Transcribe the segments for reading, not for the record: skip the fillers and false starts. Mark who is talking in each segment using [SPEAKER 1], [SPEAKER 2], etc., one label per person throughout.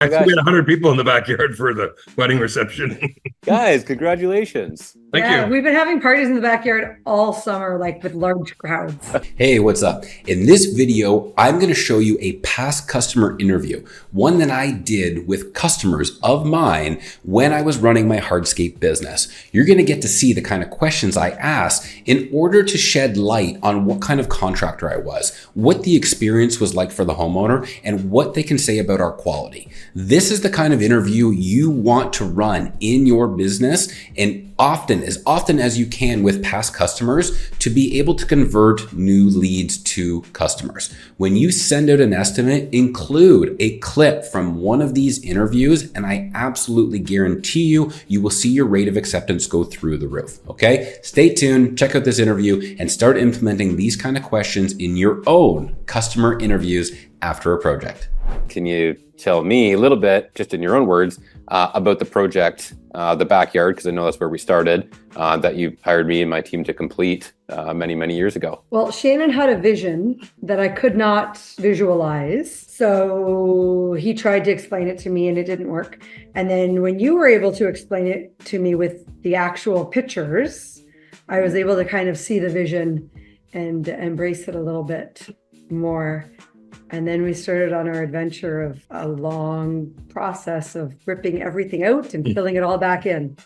[SPEAKER 1] I
[SPEAKER 2] Oh
[SPEAKER 1] think we
[SPEAKER 2] gosh,
[SPEAKER 1] had 100 people in the backyard for the wedding reception.
[SPEAKER 2] guys, congratulations.
[SPEAKER 1] Thank
[SPEAKER 3] Yeah,
[SPEAKER 1] you.
[SPEAKER 3] we've been having parties in the backyard all summer, like with large crowds.
[SPEAKER 4] Hey, what's up? In this video, I'm going to show you a past customer interview, one that I did with customers of mine when I was running my hardscape business. You're going to get to see the kind of questions I asked in order to shed light on what kind of contractor I was, what the experience was like for the homeowner, and what they can say about our quality. This is the kind of interview you want to run in your business, and often as you can with past customers, to be able to convert new leads to customers. When you send out an estimate, include a clip from one of these interviews, and I absolutely guarantee you will see your rate of acceptance go through the roof. Okay, stay tuned, check out this interview, and start implementing these kind of questions in your own customer interviews after a project.
[SPEAKER 2] Can you tell me a little bit, just in your own words, about the project, the backyard, because I know that's where we started, that you hired me and my team to complete many, many years ago?
[SPEAKER 3] Well, Shannon had a vision that I could not visualize. So he tried to explain it to me and it didn't work. And then when you were able to explain it to me with the actual pictures, I was able to kind of see the vision and embrace it a little bit more. And then we started on our adventure of a long process of ripping everything out and filling it all back in.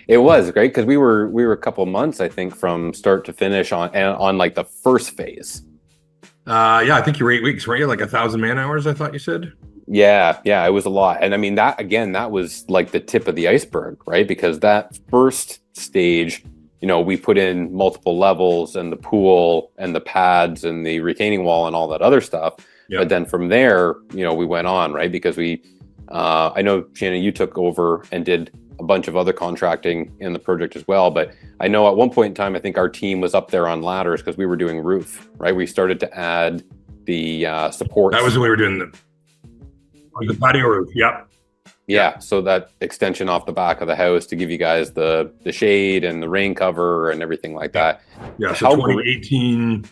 [SPEAKER 2] It was great because we were a couple months, I think, from start to finish on like the first phase.
[SPEAKER 1] Yeah, I think you were 8 weeks, weren't you? Like 1,000 man hours, I thought you said.
[SPEAKER 2] Yeah, it was a lot. And I mean, that was like the tip of the iceberg, right? Because that first stage, we put in multiple levels and the pool and the pads and the retaining wall and all that other stuff. Yep. But then from there, we went on, right? Because I know, Shannon, you took over and did a bunch of other contracting in the project as well. But I know at one point in time, I think our team was up there on ladders because we were doing roof, right? We started to add the supports.
[SPEAKER 1] That was when we were doing the patio roof. Yep.
[SPEAKER 2] Yeah, so that extension off the back of the house to give you guys the shade and the rain cover and everything like that.
[SPEAKER 1] Yeah, so 2018,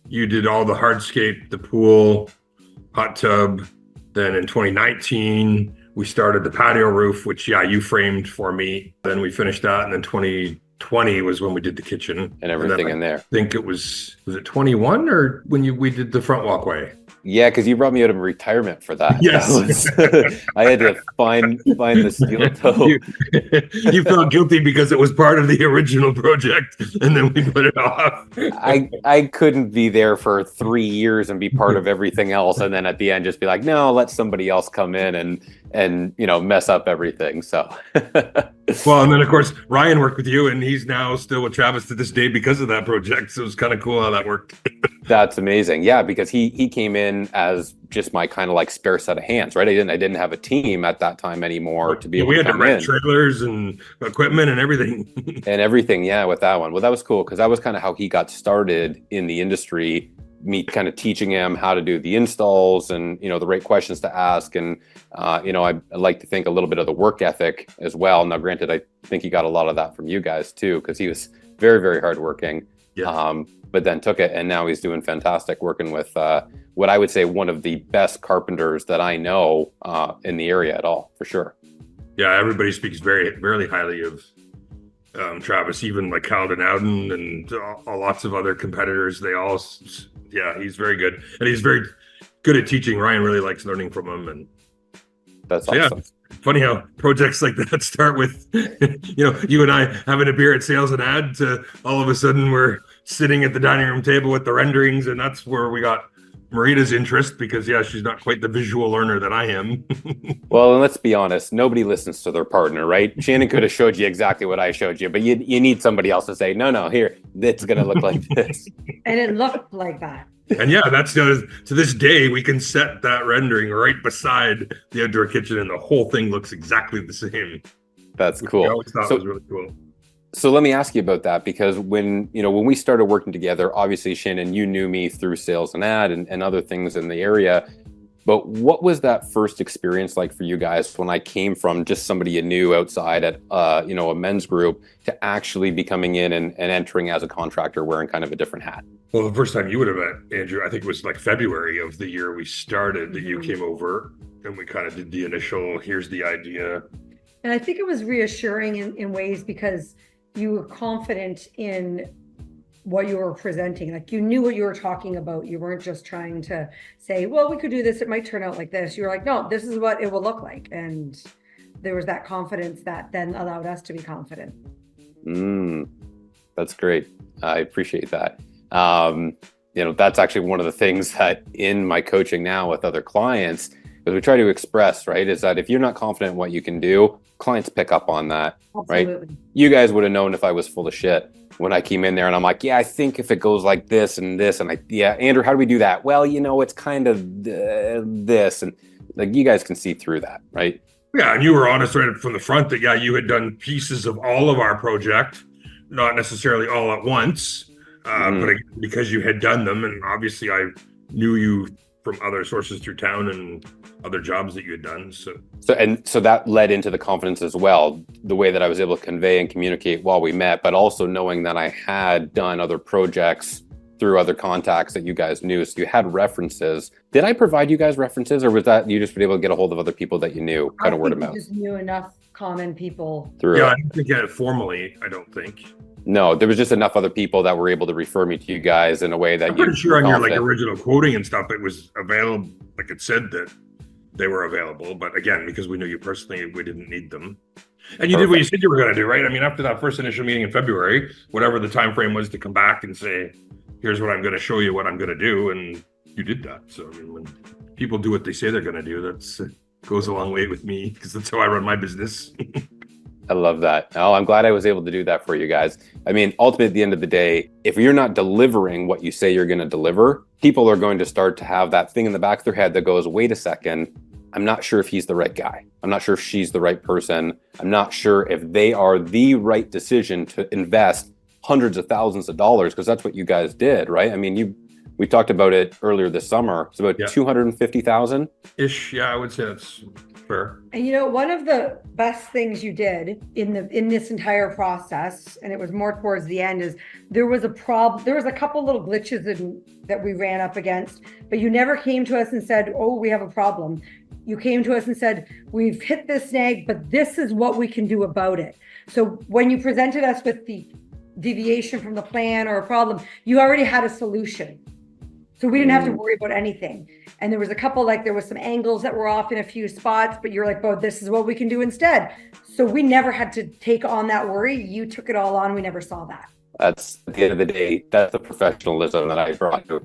[SPEAKER 1] you did all the hardscape, the pool, hot tub. Then in 2019, we started the patio roof, which, you framed for me. Then we finished that. And then 2020 was when we did the kitchen.
[SPEAKER 2] And everything in there.
[SPEAKER 1] I think it was it 21 or when we did the front walkway?
[SPEAKER 2] Yeah, because you brought me out of retirement for that.
[SPEAKER 1] Yes.
[SPEAKER 2] I had to find the steel toe.
[SPEAKER 1] You felt guilty because it was part of the original project, and then we put it off.
[SPEAKER 2] I couldn't be there for 3 years and be part of everything else, and then at the end just be like, no, let somebody else come in and mess up everything. So
[SPEAKER 1] well, and then of course Ryan worked with you, and he's now still with Travis to this day because of that project. So it was kind of cool how that worked.
[SPEAKER 2] That's amazing. Yeah, because he came in as just my kind of like spare set of hands, right? I didn't have a team at that time anymore to be able to come in. We had to rent
[SPEAKER 1] trailers and equipment and everything.
[SPEAKER 2] Yeah, with that one. Well, that was cool because that was kind of how he got started in the industry, me kind of teaching him how to do the installs and, the right questions to ask. And, I like to think a little bit of the work ethic as well. Now, granted, I think he got a lot of that from you guys too, because he was very, very hardworking. Yeah. But then took it, and now he's doing fantastic working with what I would say one of the best carpenters that I know in the area at all, for sure.
[SPEAKER 1] Yeah, everybody speaks very highly of Travis, even like Calden Ouden and lots of other competitors. He's very good, and he's very good at teaching. Ryan really likes learning from him, and
[SPEAKER 2] that's awesome.
[SPEAKER 1] Yeah, funny how projects like that start with, you and I having a beer at Sales and Ad to all of a sudden we're sitting at the dining room table with the renderings, and that's where we got Marita's interest because she's not quite the visual learner that I am.
[SPEAKER 2] Well, and let's be honest, nobody listens to their partner, right? Shannon could have showed you exactly what I showed you, but you need somebody else to say, no, here, it's going to look like this.
[SPEAKER 3] And it looked like that.
[SPEAKER 1] And that's to this day, we can set that rendering right beside the outdoor kitchen and the whole thing looks exactly the same.
[SPEAKER 2] That's cool.
[SPEAKER 1] I always thought it was really cool.
[SPEAKER 2] So let me ask you about that, because when we started working together, obviously, Shannon, you knew me through Sales and Ad and other things in the area. But what was that first experience like for you guys when I came from just somebody you knew outside at a men's group to actually be coming in and entering as a contractor wearing kind of a different hat?
[SPEAKER 1] Well, the first time you would have met Andrew, I think it was like February of the year we started that you came over. and we kind of did the initial, here's the idea.
[SPEAKER 3] And I think it was reassuring in ways because you were confident in what you were presenting. Like you knew what you were talking about. You weren't just trying to say, well, we could do this. It might turn out like this. You were like, no, this is what it will look like. And there was that confidence that then allowed us to be confident.
[SPEAKER 2] That's great. I appreciate that. That's actually one of the things that in my coaching now with other clients, because we try to express, right, is that if you're not confident in what you can do, clients pick up on that.
[SPEAKER 3] Absolutely.
[SPEAKER 2] Right? You guys would have known if I was full of shit when I came in there and I'm like, yeah, I think if it goes like this and this, and Andrew, how do we do that? Well, it's kind of this, and like you guys can see through that, right?
[SPEAKER 1] Yeah, and you were honest right from the front that, you had done pieces of all of our project, not necessarily all at once, but because you had done them, and obviously I knew you from other sources through town and other jobs that you had done. So that led into the confidence as well, the way that I was able to convey and communicate while we met, but also knowing that I had done other projects through other contacts that you guys knew. So you had references. Did I provide you guys references, or was that you just been able to get a hold of other people that you knew, kind of word of mouth?
[SPEAKER 3] Just knew enough common people.
[SPEAKER 1] I didn't think it formally, I don't think.
[SPEAKER 2] No, there was just enough other people that were able to refer me to you guys in a way that
[SPEAKER 1] I'm pretty sure on your original quoting and stuff, it was available. Like it said that they were available, but again, because we knew you personally, we didn't need them. And you did what you said you were going to do, right? I mean, after that first initial meeting in February, whatever the time frame was to come back and say, here's what I'm going to show you, what I'm going to do, and you did that. So I mean, when people do what they say they're going to do, that's goes a long way with me because that's how I run my business.
[SPEAKER 2] I love that. Oh, I'm glad I was able to do that for you guys. I mean, ultimately, at the end of the day, if you're not delivering what you say you're going to deliver, people are going to start to have that thing in the back of their head that goes, wait a second, I'm not sure if he's the right guy. I'm not sure if she's the right person. I'm not sure if they are the right decision to invest hundreds of thousands of dollars, because that's what you guys did, right? I mean, we talked about it earlier this summer. It's about 250,000
[SPEAKER 1] ish. Yeah, I would say that's fair.
[SPEAKER 3] And one of the best things you did in this entire process, and it was more towards the end, is there was a couple little glitches that we ran up against, but you never came to us and said, oh, we have a problem. You came to us and said, we've hit this snag, but this is what we can do about it. So when you presented us with the deviation from the plan or a problem, you already had a solution. So we didn't have to worry about anything. And there was a couple, there was some angles that were off in a few spots, but you're like, oh, this is what we can do instead. So we never had to take on that worry. You took it all on. We never saw that.
[SPEAKER 2] That's, at the end of the day, that's the professionalism that I brought to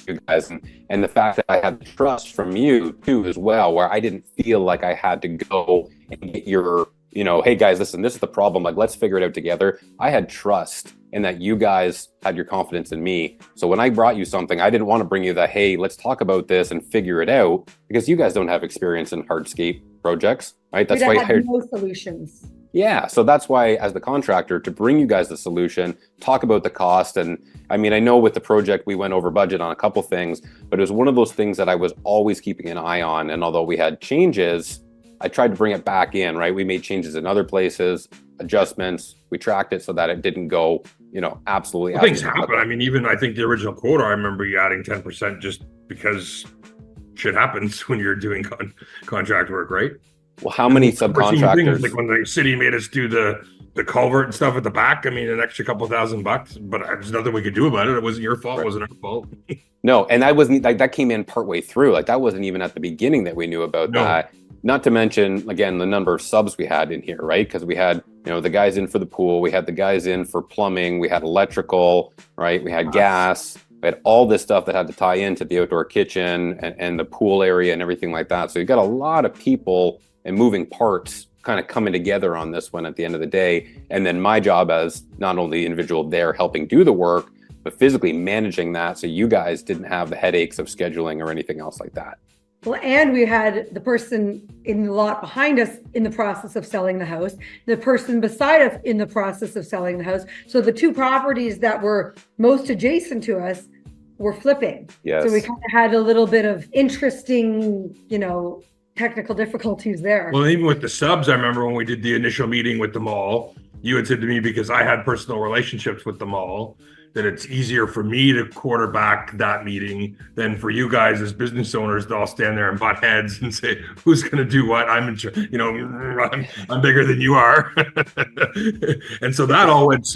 [SPEAKER 2] you guys. And the fact that I had the trust from you too, as well, where I didn't feel like I had to go and get your, hey guys, listen, this is the problem. Let's figure it out together. I had trust in that you guys had your confidence in me. So when I brought you something, I didn't want to bring you the, hey, let's talk about this and figure it out, because you guys don't have experience in hardscape projects, right? That's why I hired
[SPEAKER 3] no solutions.
[SPEAKER 2] Yeah. So that's why, as the contractor, to bring you guys the solution, talk about the cost. And I mean, I know with the project, we went over budget on a couple things, but it was one of those things that I was always keeping an eye on. And although we had changes, I tried to bring it back in, right? We made changes in other places, adjustments. We tracked it so that it didn't go, absolutely.
[SPEAKER 1] Well, things happen. I mean, even I think the original quota, I remember you adding 10% just because shit happens when you're doing contract work, right?
[SPEAKER 2] Well, how many subcontractors?
[SPEAKER 1] Like when the city made us do the culvert and stuff at the back, I mean, an extra couple $1,000, but there's nothing we could do about it. It wasn't your fault. Right. It wasn't our fault.
[SPEAKER 2] No, and I wasn't that came in partway through. That wasn't even at the beginning that we knew about that. Not to mention, again, the number of subs we had in here, right? Because we had, the guys in for the pool, we had the guys in for plumbing, we had electrical, right? We had gas, we had all this stuff that had to tie into the outdoor kitchen and the pool area and everything like that. So you got a lot of people and moving parts kind of coming together on this one at the end of the day. And then my job as not only the individual there helping do the work, but physically managing that so you guys didn't have the headaches of scheduling or anything else like that.
[SPEAKER 3] Well, and we had the person in the lot behind us in the process of selling the house, the person beside us in the process of selling the house. So the two properties that were most adjacent to us were flipping.
[SPEAKER 2] Yes.
[SPEAKER 3] So we kind of had a little bit of interesting, technical difficulties there.
[SPEAKER 1] Well, even with the subs, I remember when we did the initial meeting with them all, you had said to me, because I had personal relationships with them all, that it's easier for me to quarterback that meeting than for you guys as business owners to all stand there and butt heads and say, who's going to do what? I'm in charge, I'm bigger than you are. And so that all went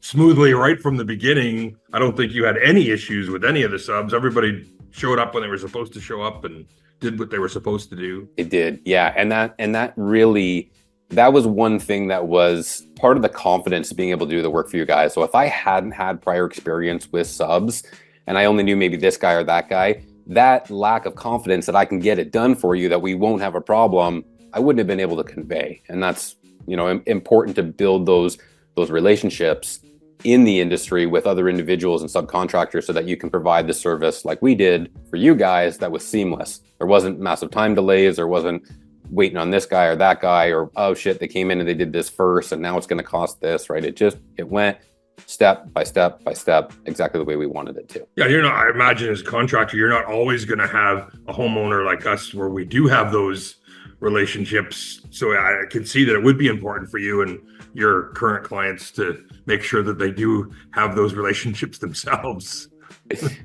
[SPEAKER 1] smoothly right from the beginning. I don't think you had any issues with any of the subs. Everybody showed up when they were supposed to show up and did what they were supposed to do.
[SPEAKER 2] It did. Yeah. And that really, that was one thing that was part of the confidence of being able to do the work for you guys. So if I hadn't had prior experience with subs and I only knew maybe this guy or that guy, that lack of confidence that I can get it done for you, that we won't have a problem, I wouldn't have been able to convey. And that's, important to build those relationships in the industry with other individuals and subcontractors so that you can provide the service like we did for you guys that was seamless. There wasn't massive time delays. There wasn't waiting on this guy or that guy, or, oh shit, they came in and they did this first and now it's going to cost this, right? It went step by step by step, exactly the way we wanted it to.
[SPEAKER 1] Yeah, I imagine as a contractor, you're not always going to have a homeowner like us where we do have those relationships. So I can see that it would be important for you and your current clients to make sure that they do have those relationships themselves.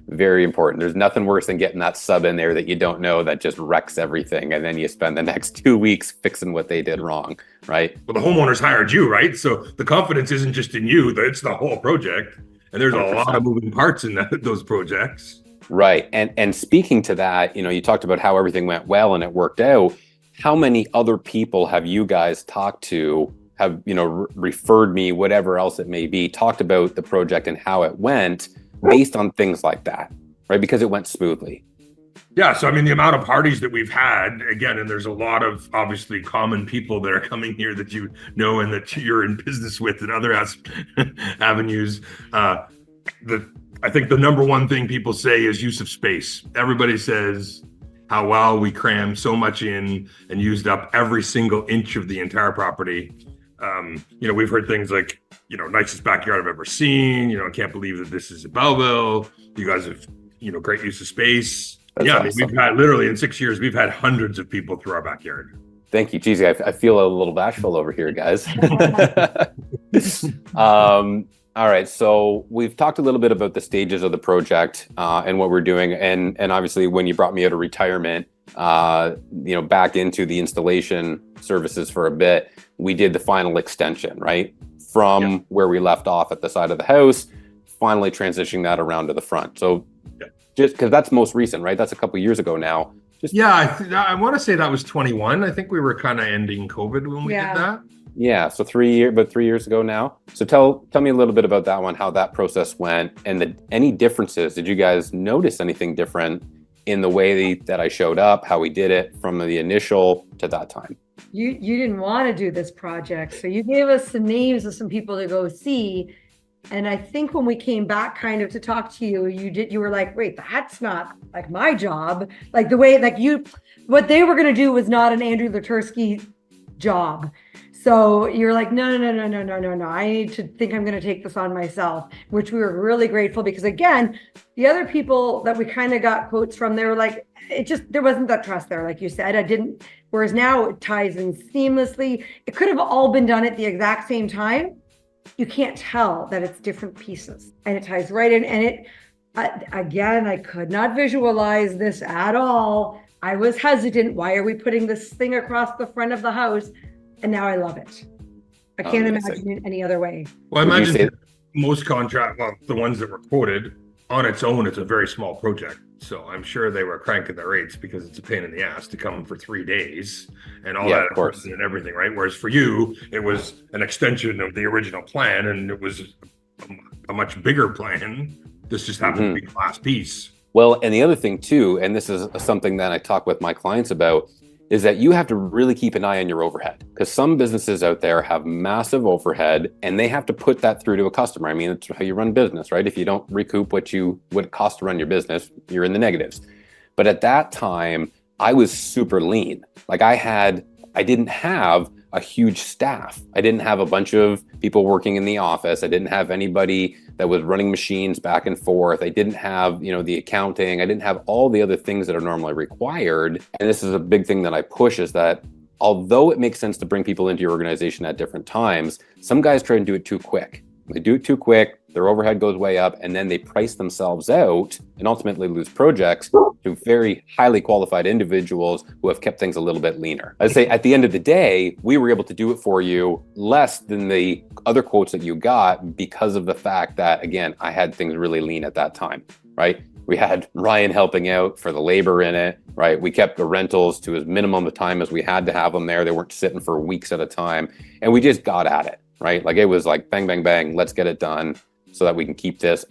[SPEAKER 2] Very important. There's nothing worse than getting that sub in there that you don't know that just wrecks everything. And then you spend the next 2 weeks fixing what they did wrong, right?
[SPEAKER 1] Well, the homeowners hired you, right? So the confidence isn't just in you, it's the whole project. And there's 100%. A lot of moving parts in those projects.
[SPEAKER 2] Right. And speaking to that, you talked about how everything went well and it worked out. How many other people have you guys talked to, have, referred me, whatever else it may be, talked about the project and how it went based on things like that, right? Because it went smoothly.
[SPEAKER 1] Yeah. So, the amount of parties that we've had, again, and there's a lot of obviously common people that are coming here that and that you're in business with and other avenues. I think the number one thing people say is use of space. Everybody says how well we crammed so much in and used up every single inch of the entire property. We've heard things like, nicest backyard I've ever seen. I can't believe that this is a Belleville. You guys have, great use of space.
[SPEAKER 2] That's
[SPEAKER 1] yeah,
[SPEAKER 2] awesome.
[SPEAKER 1] We've had literally in 6 years, we've had hundreds of people through our backyard.
[SPEAKER 2] Thank you. Geez, I feel a little bashful over here, guys. All right. So we've talked a little bit about the stages of the project and what we're doing. And obviously when you brought me out of retirement, back into the installation services for a bit, we did the final extension, right? From where we left off at the side of the house, finally transitioning that around to the front. So just because that's most recent, right? That's a couple of years ago now.
[SPEAKER 1] I want to say that was 21. I think we were kind of ending COVID when we did that.
[SPEAKER 2] Yeah, so 3 years ago now. So tell me a little bit about that one, how that process went, and any differences. Did you guys notice anything different in the way that I showed up, how we did it from the initial to that time?
[SPEAKER 3] You didn't want to do this project, so you gave us some names of some people to go see. And I think when we came back kind of to talk to you, you were like, wait, that's not like my job. Like the way, what they were going to do was not an Andrew Latursky job. So you're like, no. I need to think I'm going to take this on myself, which we were really grateful because again, the other people that we kind of got quotes from, they were like, there wasn't that trust there. Like you said, whereas now it ties in seamlessly. It could have all been done at the exact same time. You can't tell that it's different pieces and it ties right in. And I could not visualize this at all. I was hesitant. Why are we putting this thing across the front of the house? And now I love it. I can't imagine it any other way.
[SPEAKER 1] Well, I imagine most the ones that were quoted on its own, it's a very small project. So I'm sure they were cranking their rates because it's a pain in the ass to come for 3 days and all that, of course, and everything, right? Whereas for you, it was an extension of the original plan and it was a much bigger plan. This just happened to be the last piece.
[SPEAKER 2] Well, and the other thing too, and this is something that I talk with my clients about, is that you have to really keep an eye on your overhead because some businesses out there have massive overhead and they have to put that through to a customer. I mean, it's how you run business, right? If you don't recoup what it costs to run your business, you're in the negatives. But at that time, I was super lean. Like I didn't have a huge staff. I didn't have a bunch of people working in the office. I didn't have anybody that was running machines back and forth. I didn't have, the accounting. I didn't have all the other things that are normally required. And this is a big thing that I push is that although it makes sense to bring people into your organization at different times, some guys try and do it too quick. They do it too quick. their overhead goes way up, and then they price themselves out and ultimately lose projects to very highly qualified individuals who have kept things a little bit leaner. I'd say at the end of the day, we were able to do it for you less than the other quotes that you got because of the fact that, again, I had things really lean at that time, right? We had Ryan helping out for the labor in it, right? We kept the rentals to as minimum of time as we had to have them there. They weren't sitting for weeks at a time. And we just got at it, right? Like it was like bang, bang, bang, let's get it done so that we can keep this,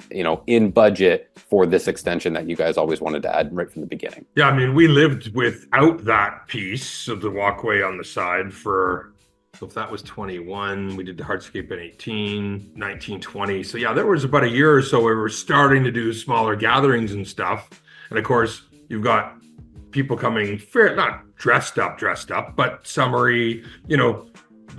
[SPEAKER 2] in budget for this extension that you guys always wanted to add right from the beginning.
[SPEAKER 1] Yeah, I mean, we lived without that piece of the walkway on the side for, so if that was 21, we did the hardscape in 18, 19, 20. So yeah, there was about a year or so where we were starting to do smaller gatherings and stuff. And of course, you've got people coming, not dressed up, but summery,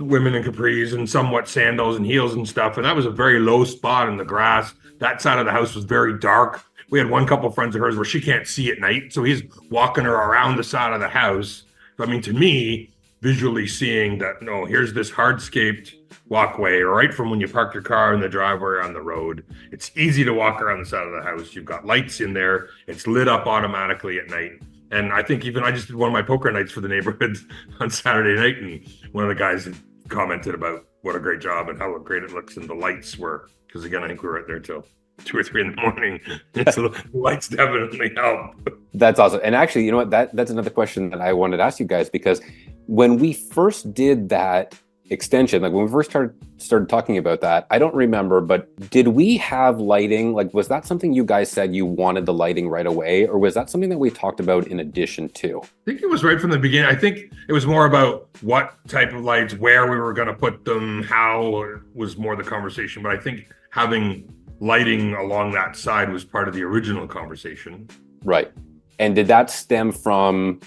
[SPEAKER 1] women in capris and somewhat sandals and heels and stuff. And that was a very low spot in the grass. That side of the house was very dark. We had one couple of friends of hers where she can't see at night. So he's walking her around the side of the house. I mean, to me, visually seeing that, no, here's this hardscaped walkway right from when you park your car in the driveway on the road. It's easy to walk around the side of the house. You've got lights in there. It's lit up automatically at night. And I think I just did one of my poker nights for the neighborhood on Saturday night, and one of the guys had commented about what a great job and how great it looks, and the lights were, because again, I think we were right there till 2 or 3 in the morning. So the lights definitely help. That's
[SPEAKER 2] awesome. And actually, you know what? That's another question that I wanted to ask you guys, because when we first did that extension, like when we first started talking about that, I don't remember, but did we have lighting? Like, was that something you guys said you wanted the lighting right away, or was that something that we talked about in addition to?
[SPEAKER 1] I think it was right from the beginning. I think it was more about what type of lights, where we were going to put them, how was more the conversation. But I think having lighting along that side was part of the original conversation.
[SPEAKER 2] Right. And did that stem from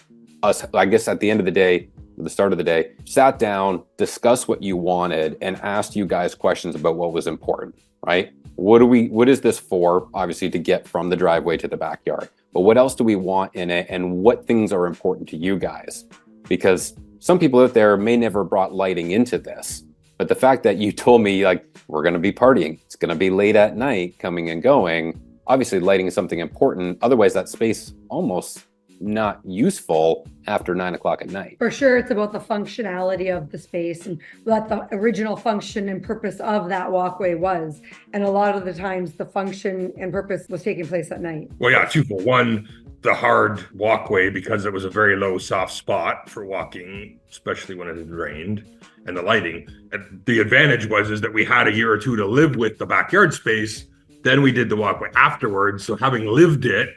[SPEAKER 2] us, I guess at the end of the day, the start of the day, sat down, discussed what you wanted, and asked you guys questions about what was important, right? What is this for? Obviously, to get from the driveway to the backyard. But what else do we want in it, and what things are important to you guys? Because some people out there may never brought lighting into this. But the fact that you told me, like, we're going to be partying, it's going to be late at night, coming and going, obviously lighting is something important. Otherwise, that space almost not useful after 9 o'clock at night.
[SPEAKER 3] For sure, it's about the functionality of the space and what the original function and purpose of that walkway was. And a lot of the times the function and purpose was taking place at night.
[SPEAKER 1] Well, yeah, two for one, the hard walkway, because it was a very low, soft spot for walking, especially when it had rained, and the lighting. And the advantage is that we had a year or two to live with the backyard space. Then we did the walkway afterwards. So having lived it,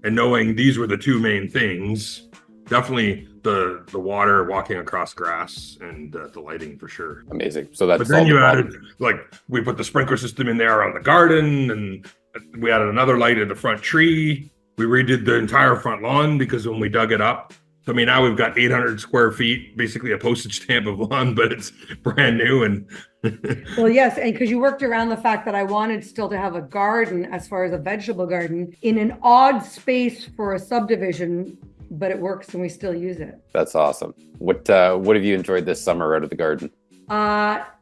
[SPEAKER 1] and knowing these were the two main things, definitely the water, walking across grass, and the lighting for sure.
[SPEAKER 2] Amazing. So that's.
[SPEAKER 1] But then you added, like, we put the sprinkler system in there around the garden, and we added another light in the front tree. We redid the entire front lawn because when we dug it up, I mean, now we've got 800 square feet, basically a postage stamp of lawn, but it's brand new. And
[SPEAKER 3] well, yes, and because you worked around the fact that I wanted still to have a garden, as far as a vegetable garden, in an odd space for a subdivision, but it works and we still use it.
[SPEAKER 2] That's awesome. What have you enjoyed this summer out of the garden?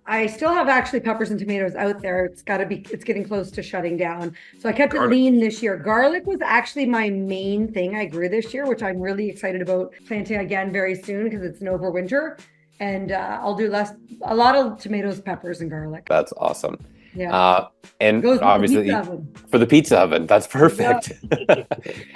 [SPEAKER 3] I still have actually peppers and tomatoes out there. It's getting close to shutting down. So I kept
[SPEAKER 1] Garlic.
[SPEAKER 3] it lean this year. Garlic was actually my main thing I grew this year, which I'm really excited about planting again very soon because it's an overwinter. And I'll do a lot of tomatoes, peppers, and garlic.
[SPEAKER 2] That's awesome.
[SPEAKER 3] Yeah.
[SPEAKER 2] And
[SPEAKER 3] Goes
[SPEAKER 2] obviously for the pizza oven, that's perfect. Yeah.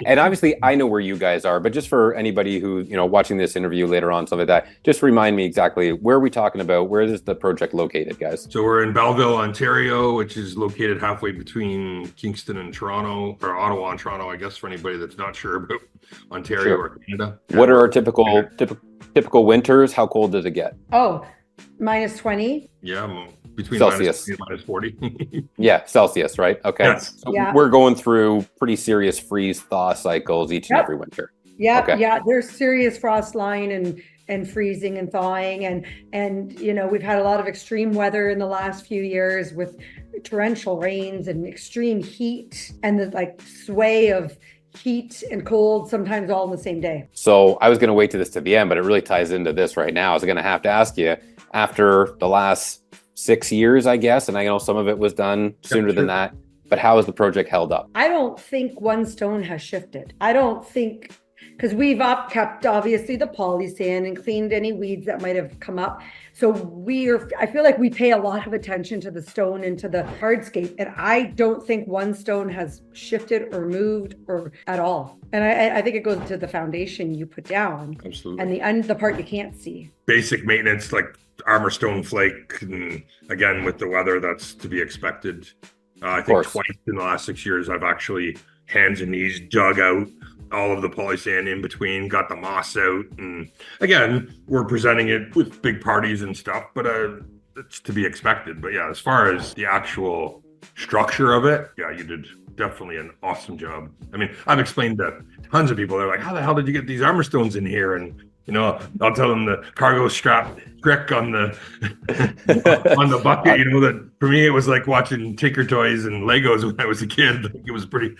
[SPEAKER 2] And obviously I know where you guys are, but just for anybody who, watching this interview later on, stuff like that, just remind me exactly where are we talking about? Where is the project located, guys?
[SPEAKER 1] So we're in Belleville, Ontario, which is located halfway between Kingston and Toronto, or Ottawa and Toronto, I guess, for anybody that's not sure about Ontario or Canada.
[SPEAKER 2] What are our typical winters? How cold does it get?
[SPEAKER 3] Oh, -20.
[SPEAKER 1] Yeah. Between
[SPEAKER 2] Celsius
[SPEAKER 1] minus 40.
[SPEAKER 2] Yeah, Celsius, right? Okay.
[SPEAKER 1] Yes.
[SPEAKER 2] So
[SPEAKER 3] yeah.
[SPEAKER 2] We're going through pretty serious freeze-thaw cycles each and every winter.
[SPEAKER 3] Yeah,
[SPEAKER 2] okay.
[SPEAKER 3] Yeah. There's serious frost line and freezing and thawing, and we've had a lot of extreme weather in the last few years with torrential rains and extreme heat and the sway of heat and cold, sometimes all in the same day.
[SPEAKER 2] So I was going to wait to the end, but it really ties into this right now. I was going to have to ask you, after the last 6 years, I guess. And I know some of it was done sooner than that. But how has the project held up?
[SPEAKER 3] I don't think one stone has shifted. I don't think, because we've kept obviously the poly sand and cleaned any weeds that might have come up. So I feel like we pay a lot of attention to the stone and to the hardscape. And I don't think one stone has shifted or moved or at all. And I think it goes to the foundation you put down.
[SPEAKER 1] Absolutely.
[SPEAKER 3] And the part you can't see.
[SPEAKER 1] Basic maintenance like armor stone flake. And again, with the weather, that's to be expected. I think twice in the last 6 years, I've actually hands and knees dug out all of the polysand in between, got the moss out. And again, we're presenting it with big parties and stuff, but it's to be expected. But yeah, as far as the actual structure of it, yeah, you did definitely an awesome job. I mean, I've explained to tons of people, they're like, how the hell did you get these armor stones in here? And I'll tell them the cargo strap brick on the on the bucket. That for me it was like watching Tinker Toys and Legos when I was a kid. Like, it was pretty.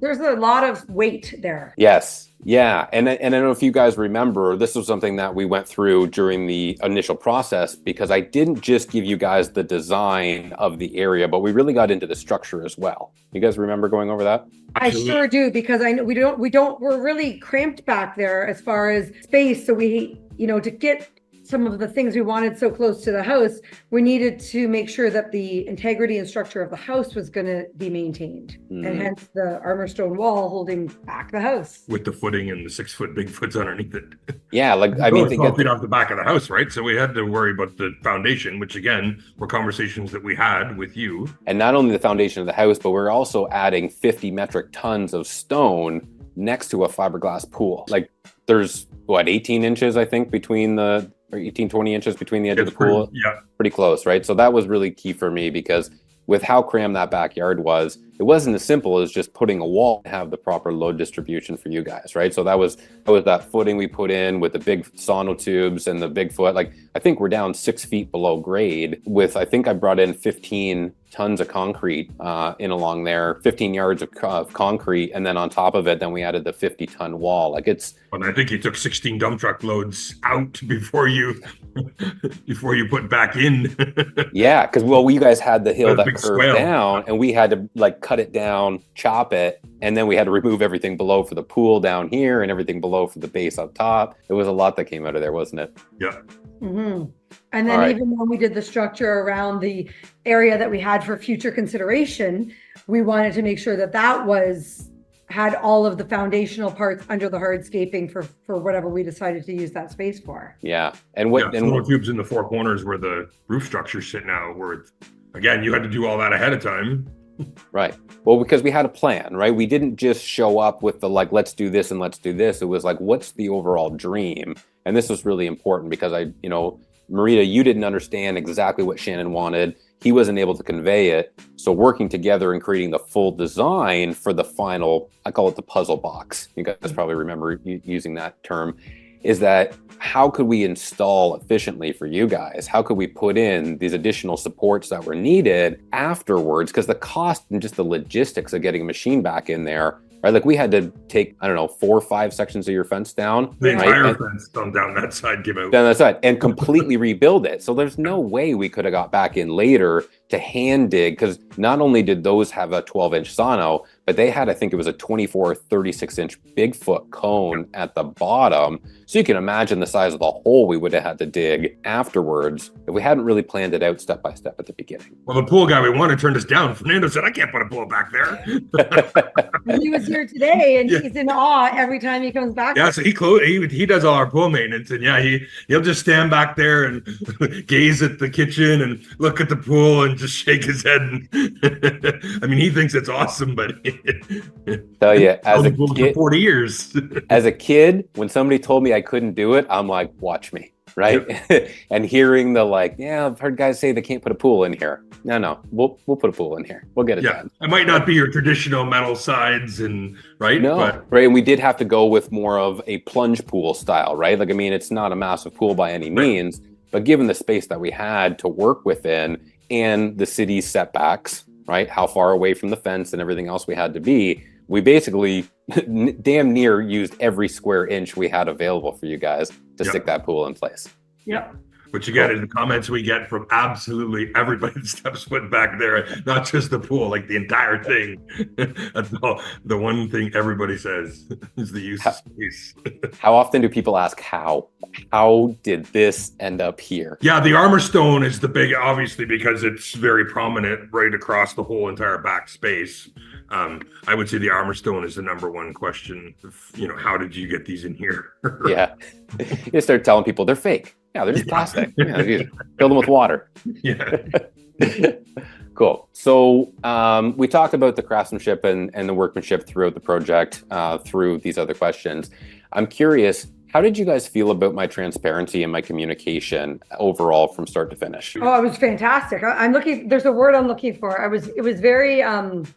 [SPEAKER 3] There's a lot of weight there.
[SPEAKER 2] Yes. Yeah. And I don't know if you guys remember, this was something that we went through during the initial process, because I didn't just give you guys the design of the area, but we really got into the structure as well. You guys remember going over that?
[SPEAKER 3] I sure do, because I know we're really cramped back there as far as space. So we, to get some of the things we wanted so close to the house, we needed to make sure that the integrity and structure of the house was going to be maintained. And hence the armor stone wall holding back the house. With
[SPEAKER 1] the footing and the 6 foot Bigfoots underneath it.
[SPEAKER 2] Yeah, like, I mean, to get
[SPEAKER 1] off the back of the house, right? So we had to worry about the foundation, which again, were conversations that we had with you.
[SPEAKER 2] And not only the foundation of the house, but we're also adding 50 metric tons of stone next to a fiberglass pool. Like there's 18 inches, I think, between the, or 18, 20 inches between the edge of the pool. Pretty close, right? So that was really key for me, because with how crammed that backyard was, it wasn't as simple as just putting a wall and have the proper load distribution for you guys, right? So that was that footing we put in with the big sonotubes and the Bigfoot. Like, I think we're down 6 feet below grade with, I think I brought in 15 tons of concrete in along there, 15 yards of concrete. And then on top of it, then we added the 50-ton wall. Like it's...
[SPEAKER 1] And I think you took 16 dump truck loads out before you put back in.
[SPEAKER 2] Yeah, because you guys had the hill that curved down, and we had to like cut it down, chop it, and then we had to remove everything below for the pool down here and everything below for the base up top. It was a lot that came out of there, wasn't it?
[SPEAKER 1] Yeah.
[SPEAKER 3] Mm-hmm. And then even when we did the structure around the area that we had for future consideration, we wanted to make sure that had all of the foundational parts under the hardscaping for whatever we decided to use that space for.
[SPEAKER 2] Yeah.
[SPEAKER 1] And tubes in the 4 corners where the roof structures sit now, where again, you had to do all that ahead of time.
[SPEAKER 2] Right. Well, because we had a plan, right? We didn't just show up with the like, let's do this and let's do this. It was like, what's the overall dream? And this was really important because Marita, you didn't understand exactly what Shannon wanted. He wasn't able to convey it. So working together and creating the full design for the final, I call it the puzzle box. You guys probably remember using that term. Is that how could we install efficiently for you guys? How could we put in these additional supports that were needed afterwards? Because the cost and just the logistics of getting a machine back in there, right? Like we had to take, 4 or 5 sections of your fence down.
[SPEAKER 1] The entire fence down that side came out.
[SPEAKER 2] Down that side and completely rebuild it. So there's no way we could have got back in later to hand dig, because not only did those have a 12-inch sono, but they had, I think it was a 24 or 36-inch Bigfoot cone at the bottom. So you can imagine the size of the hole we would have had to dig afterwards if we hadn't really planned it out step by step at the beginning.
[SPEAKER 1] Well, the pool guy we wanted turned us down. Fernando said, I can't put a pool back there.
[SPEAKER 3] He was here today, and he's in awe every time he comes back.
[SPEAKER 1] Yeah, so he does all our pool maintenance, and he'll just stand back there and gaze at the kitchen and look at the pool and just shake his head. I mean, he thinks it's awesome, but
[SPEAKER 2] tell you, as a
[SPEAKER 1] kid, for 40 years.
[SPEAKER 2] As a kid, when somebody told me I couldn't do it, I'm like, watch me, right? Yep. And hearing the I've heard guys say they can't put a pool in here. No, we'll put a pool in here. We'll get it done.
[SPEAKER 1] It might not be your traditional metal sides right?
[SPEAKER 2] No, right. And we did have to go with more of a plunge pool style, right? Like, I mean, it's not a massive pool by any means, but given the space that we had to work within and the city's setbacks, right? How far away from the fence and everything else we had to be, we basically damn near used every square inch we had available for you guys to stick that pool in place.
[SPEAKER 3] Yep.
[SPEAKER 1] which again is the comments we get from absolutely everybody that steps foot back there, not just the pool, like the entire thing. That's all, the one thing everybody says is the use of space.
[SPEAKER 2] How often do people ask how? How did this end up here?
[SPEAKER 1] Yeah, the armor stone is the big, obviously, because it's very prominent right across the whole entire back space. I would say the armor stone is the number one question. How did you get these in here?
[SPEAKER 2] Yeah. You start telling people they're fake. Yeah, they're just plastic. Yeah, you fill them with water.
[SPEAKER 1] Yeah.
[SPEAKER 2] Cool. So we talked about the craftsmanship and the workmanship throughout the project through these other questions. I'm curious, how did you guys feel about my transparency and my communication overall from start to finish?
[SPEAKER 3] Oh, it was fantastic. There's a word I'm looking for. It was very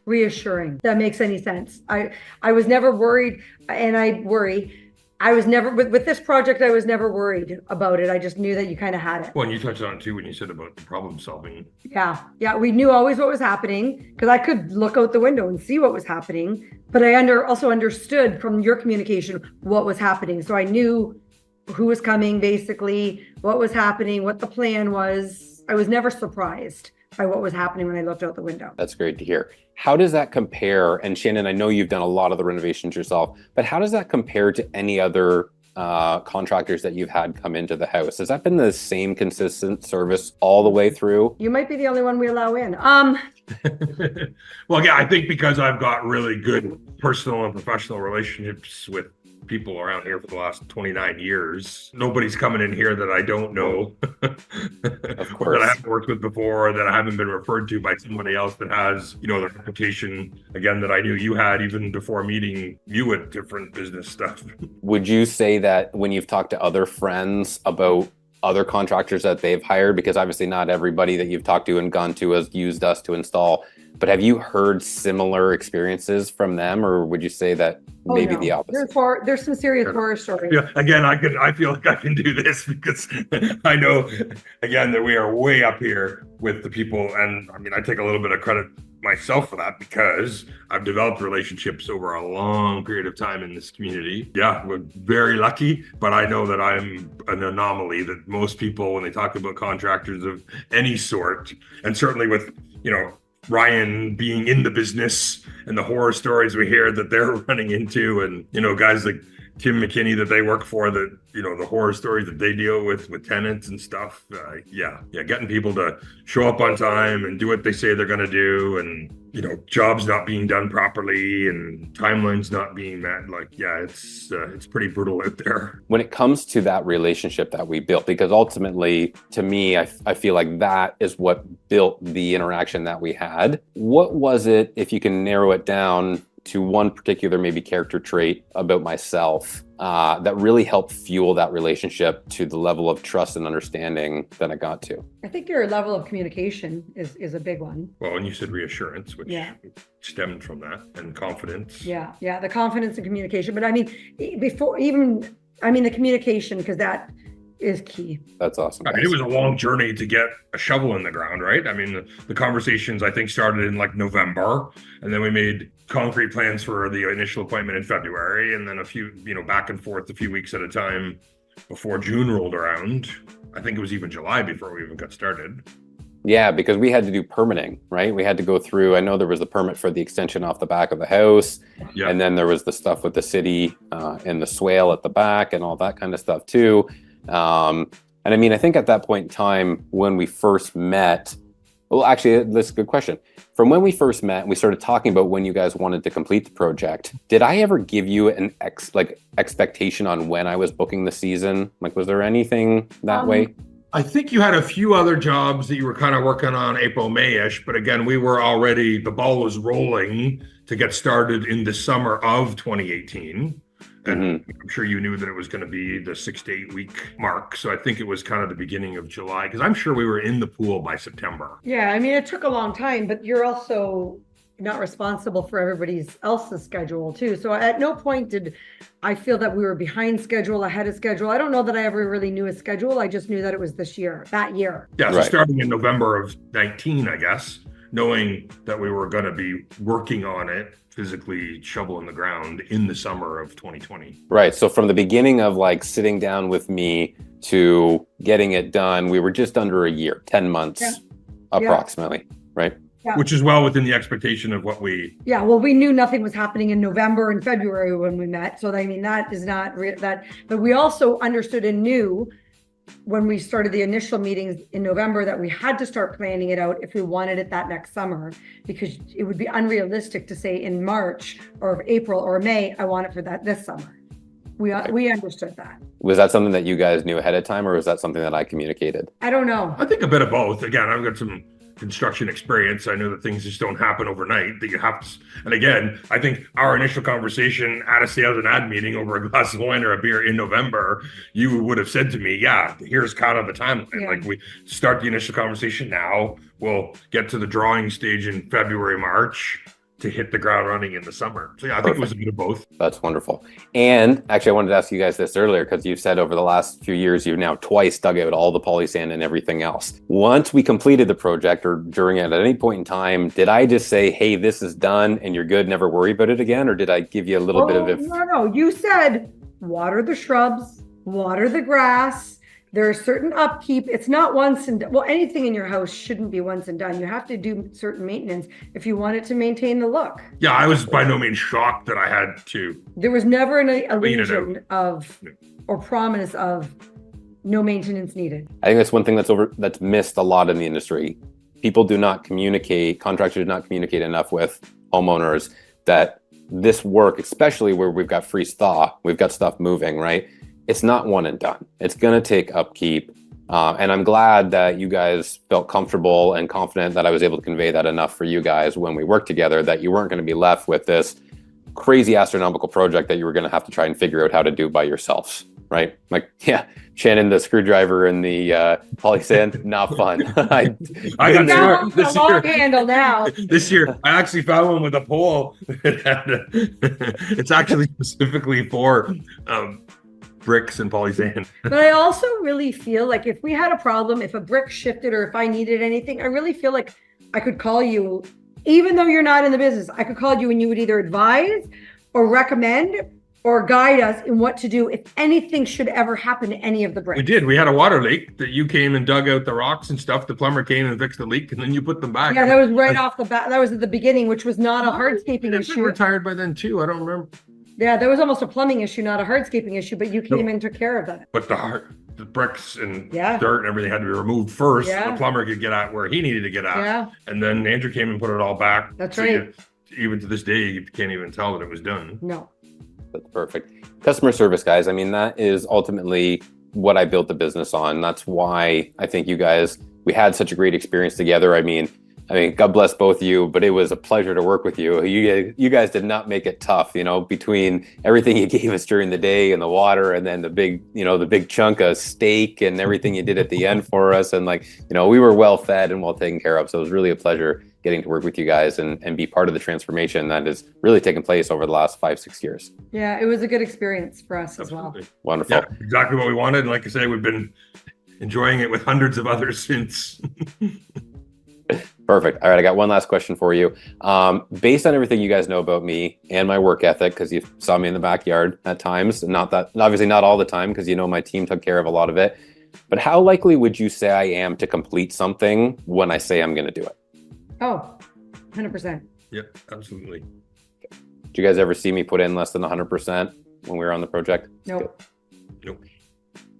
[SPEAKER 3] reassuring. If that makes any sense. I was never worried, and I worry. I was never, with this project, I was never worried about it. I just knew that you kind of had it.
[SPEAKER 1] Well, and you touched on it too when you said about the problem solving.
[SPEAKER 3] Yeah. We knew always what was happening because I could look out the window and see what was happening. But I also understood from your communication what was happening. So I knew who was coming, basically, what was happening, what the plan was. I was never surprised by what was happening when I looked out the window.
[SPEAKER 2] That's great to hear. How does that compare? And Shannon, I know you've done a lot of the renovations yourself, but how does that compare to any other contractors that you've had come into the house? Has that been the same consistent service all the way through?
[SPEAKER 3] You might be the only one we allow in.
[SPEAKER 1] Well, yeah, I think because I've got really good personal and professional relationships with people around here for the last 29 years. Nobody's coming in here that I don't know,
[SPEAKER 2] Of course.
[SPEAKER 1] or that I haven't worked with before, or that I haven't been referred to by somebody else that has, the reputation, again, that I knew you had even before meeting you at different business stuff.
[SPEAKER 2] Would you say that when you've talked to other friends about other contractors that they've hired, because obviously not everybody that you've talked to and gone to has used us to install, but have you heard similar experiences from them, or would you say that maybe the opposite?
[SPEAKER 3] There's some serious horror stories.
[SPEAKER 1] Yeah, again, I feel like I can do this because I know, again, that we are way up here with the people. And I mean, I take a little bit of credit myself for that because I've developed relationships over a long period of time in this community. Yeah, we're very lucky, but I know that I'm an anomaly, that most people, when they talk about contractors of any sort, and certainly with, Ryan being in the business and the horror stories we hear that they're running into, and, guys like Tim McKinney that they work for, that, the horror stories that they deal with tenants and stuff. Getting people to show up on time and do what they say they're going to do, and, jobs not being done properly and timelines not being met. It's pretty brutal out there.
[SPEAKER 2] When it comes to that relationship that we built, because ultimately, to me, I feel like that is what built the interaction that we had. What was it, if you can narrow it down to one particular maybe character trait about myself that really helped fuel that relationship to the level of trust and understanding that I got to?
[SPEAKER 3] I think your level of communication is a big one.
[SPEAKER 1] Well, and you said reassurance, which stemmed from that, and confidence.
[SPEAKER 3] Yeah, the confidence and communication. But I mean, the communication, because that is key.
[SPEAKER 2] That's awesome.
[SPEAKER 1] I mean, it was a long journey to get a shovel in the ground, right? I mean, the conversations, I think, started in November, and then we made concrete plans for the initial appointment in February, and then a few, back and forth a few weeks at a time before June rolled around. I think it was even July before we even got started.
[SPEAKER 2] Yeah, because we had to do permitting, right? We had to go through, I know there was the permit for the extension off the back of the house, and then there was the stuff with the city and the swale at the back and all that kind of stuff too. And I mean, I think at that point in time when we first met, well, actually, that's a good question. From when we first met, we started talking about when you guys wanted to complete the project. Did I ever give you an expectation on when I was booking the season? Was there anything that way?
[SPEAKER 1] I think you had a few other jobs that you were kind of working on April, May-ish, but again, the ball was rolling to get started in the summer of 2018. And I'm sure you knew that it was going to be the 6 to 8 week mark. So I think it was kind of the beginning of July, because I'm sure we were in the pool by September.
[SPEAKER 3] Yeah, I mean, it took a long time, but you're also not responsible for everybody else's schedule too. So at no point did I feel that we were behind schedule, ahead of schedule. I don't know that I ever really knew a schedule. I just knew that it was that year.
[SPEAKER 1] Yeah, so starting in November of 19, I guess, knowing that we were going to be working on it, physically shovel in the ground in the summer of 2020.
[SPEAKER 2] Right. So from the beginning of sitting down with me to getting it done, we were just under a year, 10 months approximately, right?
[SPEAKER 3] Yeah.
[SPEAKER 1] Which is well within the expectation of what we.
[SPEAKER 3] Yeah, well, we knew nothing was happening in November and February when we met. So I mean, that is not that, but we also understood and knew when we started the initial meetings in November that we had to start planning it out if we wanted it that next summer, because it would be unrealistic to say in March or April or May, I want it for this summer. We understood that.
[SPEAKER 2] Was that something that you guys knew ahead of time, or was that something that I communicated?
[SPEAKER 3] I don't know.
[SPEAKER 1] I think a bit of both. Again, I've got some construction experience. I know that things just don't happen overnight, that you have to, and again, I think our initial conversation at a sales and ad meeting over a glass of wine or a beer in November, you would have said to me, yeah, here's kind of the timeline.
[SPEAKER 3] Yeah.
[SPEAKER 1] Like, we start the initial conversation now, we'll get to the drawing stage in February, March to hit the ground running in the summer. So yeah, I think it was a bit of both.
[SPEAKER 2] That's wonderful. And actually, I wanted to ask you guys this earlier, because you've said over the last few years, you've now twice dug out all the polysand and everything else. Once we completed the project, or during it, at any point in time, did I just say, hey, this is done and you're good, never worry about it again? Or did I give you a little bit of
[SPEAKER 3] No, you said water the shrubs, water the grass. There's certain upkeep. It's not once and well, anything in your house shouldn't be once and done. You have to do certain maintenance if you want it to maintain the look.
[SPEAKER 1] Yeah, I was by no means shocked that I had to.
[SPEAKER 3] There was never an
[SPEAKER 1] Clean it
[SPEAKER 3] illusion of or promise of no maintenance needed.
[SPEAKER 2] I think that's one thing that's missed a lot in the industry. People do not communicate, contractors do not communicate enough with homeowners that this work, especially where we've got freeze thaw, we've got stuff moving, right? It's not one and done. It's going to take upkeep. And I'm glad that you guys felt comfortable and confident that I was able to convey that enough for you guys when we worked together, that you weren't going to be left with this crazy astronomical project that you were going to have to try and figure out how to do by yourselves, right? Like, yeah, Shannon, the screwdriver and the polysand, not fun. I
[SPEAKER 1] got
[SPEAKER 3] a long handle now.
[SPEAKER 1] This year, I actually found one with a pole. It's actually specifically for bricks and polysand.
[SPEAKER 3] But I also really feel like if we had a problem, if a brick shifted or if I needed anything, I really feel like I could call you, even though you're not in the business, I could call you and you would either advise or recommend or guide us in what to do if anything should ever happen to any of the bricks.
[SPEAKER 1] We did. We had a water leak that you came and dug out the rocks and stuff. The plumber came and fixed the leak, and then you put them back.
[SPEAKER 3] Yeah, that was right off the bat. That was at the beginning, which was not a hardscaping
[SPEAKER 1] It's been
[SPEAKER 3] issue.
[SPEAKER 1] retired by then too. I don't remember.
[SPEAKER 3] Yeah, there was almost a plumbing issue, not a hardscaping issue, but you came and took care of that.
[SPEAKER 1] But the bricks and
[SPEAKER 3] Yeah.
[SPEAKER 1] dirt and everything had to be removed first.
[SPEAKER 3] Yeah.
[SPEAKER 1] The plumber could get at where he needed to get at.
[SPEAKER 3] Yeah.
[SPEAKER 1] And then Andrew came and put it all back.
[SPEAKER 3] That's
[SPEAKER 1] So
[SPEAKER 3] right.
[SPEAKER 1] even to this day, you can't even tell that it was done.
[SPEAKER 3] No.
[SPEAKER 2] That's perfect. Customer service, guys. I mean, that is ultimately what I built the business on. That's why I think you guys, we had such a great experience together. I mean, God bless both of you, but it was a pleasure to work with you. You guys did not make it tough, between everything you gave us during the day and the water, and then the big chunk of steak and everything you did at the end for us. And we were well fed and well taken care of. So it was really a pleasure getting to work with you guys and be part of the transformation that has really taken place over the last 5-6 years.
[SPEAKER 3] Yeah, it was a good experience for us as well.
[SPEAKER 1] Absolutely.
[SPEAKER 2] Wonderful.
[SPEAKER 1] Yeah, exactly what we wanted. And like I say, we've been enjoying it with hundreds of others since.
[SPEAKER 2] Perfect. All right. I got one last question for you. Based on everything you guys know about me and my work ethic, because you saw me in the backyard at times, obviously not all the time, because my team took care of a lot of it, but how likely would you say I am to complete something when I say I'm going to do it?
[SPEAKER 3] Oh, 100%.
[SPEAKER 1] Yeah, absolutely.
[SPEAKER 2] Did you guys ever see me put in less than 100% when we were on the project?
[SPEAKER 3] Nope.
[SPEAKER 1] Nope.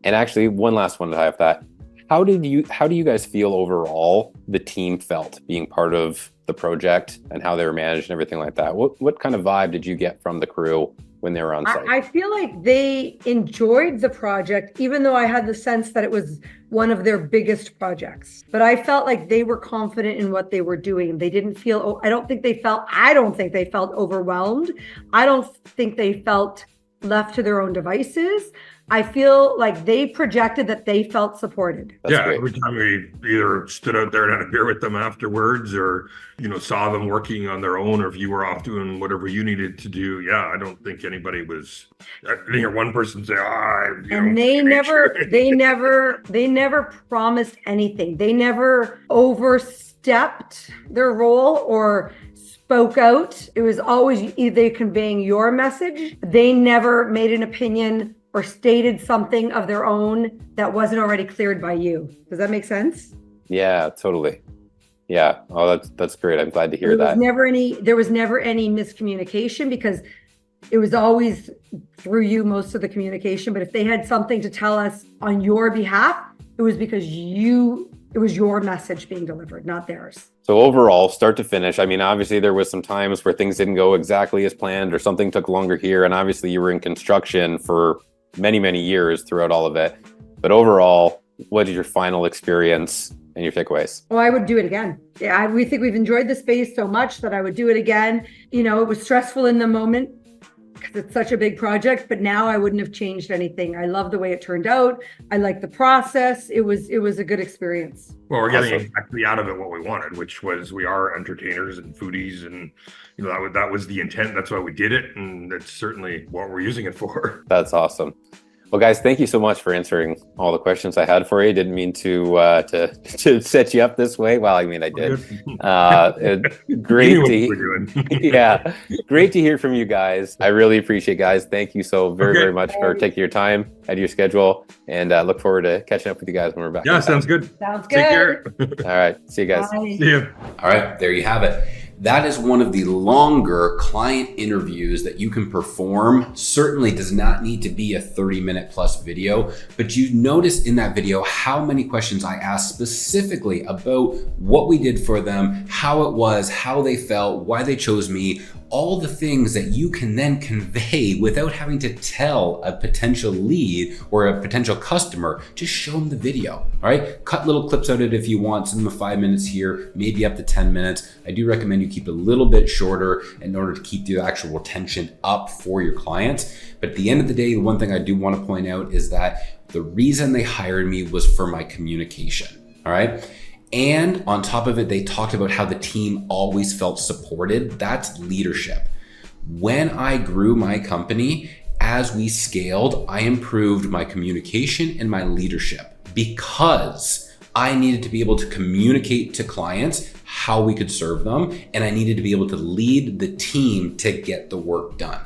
[SPEAKER 2] And actually, one last one to have that. How do you guys feel overall the team felt being part of the project and how they were managed and everything like that? What kind of vibe did you get from the crew when they were on site?
[SPEAKER 3] I feel like they enjoyed the project, even though I had the sense that it was one of their biggest projects. But I felt like they were confident in what they were doing. They didn't feel, I don't think they felt overwhelmed. I don't think they felt left to their own devices. I feel like they projected that they felt supported.
[SPEAKER 2] That's
[SPEAKER 1] yeah,
[SPEAKER 2] great.
[SPEAKER 1] every time we either stood out there and had a beer with them afterwards, or saw them working on their own, or if you were off doing whatever you needed to do, I don't think anybody was. I didn't hear one person say,
[SPEAKER 3] And they never promised anything. They never overstepped their role or spoke out. It was always either conveying your message. They never made an opinion or stated something of their own that wasn't already cleared by you. Does that make sense?
[SPEAKER 2] Yeah, totally. Yeah. Oh, that's great. I'm glad to hear that.
[SPEAKER 3] There was never any miscommunication, because it was always through you, most of the communication. But if they had something to tell us on your behalf, it was because it was your message being delivered, not theirs.
[SPEAKER 2] So overall, start to finish, I mean, obviously there was some times where things didn't go exactly as planned, or something took longer here. And obviously you were in construction for many, many years throughout all of it. But overall, what is your final experience and your takeaways?
[SPEAKER 3] Oh, I would do it again. Yeah, we think we've enjoyed the space so much that I would do it again. You know, it was stressful in the moment because it's such a big project, but now I wouldn't have changed anything. I love the way it turned out. I like the process. It was a good experience.
[SPEAKER 1] Well, we're getting exactly out of it what we wanted, which was, we are entertainers and foodies, and you know, that was the intent. That's why we did it, and that's certainly what we're using it for.
[SPEAKER 2] That's awesome. Well, guys, thank you so much for answering all the questions I had for you. Didn't mean to set you up this way. Well, I mean, I did. Great yeah, great to hear from you guys. I really appreciate it, guys. Thank you so very much for taking your time out of your schedule, and look forward to catching up with you guys when we're back.
[SPEAKER 1] Yeah, sounds good.
[SPEAKER 3] Sounds good.
[SPEAKER 1] Take care.
[SPEAKER 2] All right, see you guys.
[SPEAKER 3] Bye.
[SPEAKER 1] See you.
[SPEAKER 4] All right, there you have it. That is one of the longer client interviews that you can perform. Certainly does not need to be a 30-minute plus video, but you notice in that video how many questions I asked specifically about what we did for them, how it was, how they felt, why they chose me, all the things that you can then convey without having to tell a potential lead or a potential customer. Just show them the video, all right? Cut little clips out of it if you want, some of 5 minutes here, maybe up to 10 minutes. I do recommend you keep it a little bit shorter in order to keep the actual retention up for your clients. But at the end of the day, the one thing I do want to point out is that the reason they hired me was for my communication, all right? And on top of it, they talked about how the team always felt supported. That's leadership. When I grew my company, as we scaled, I improved my communication and my leadership because I needed to be able to communicate to clients how we could serve them, and I needed to be able to lead the team to get the work done.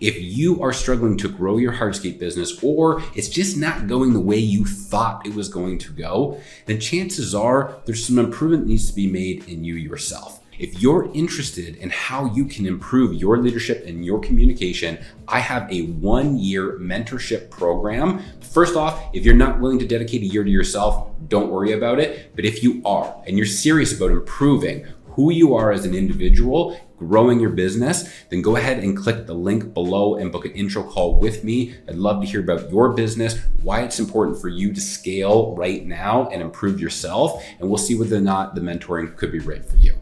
[SPEAKER 4] If you are struggling to grow your hardscape business, or it's just not going the way you thought it was going to go, then chances are there's some improvement that needs to be made in you yourself. If you're interested in how you can improve your leadership and your communication, I have a 1-year mentorship program. First off, if you're not willing to dedicate a year to yourself, don't worry about it. But if you are, and you're serious about improving who you are as an individual, growing your business, then go ahead and click the link below and book an intro call with me. I'd love to hear about your business, why it's important for you to scale right now and improve yourself, and we'll see whether or not the mentoring could be right for you.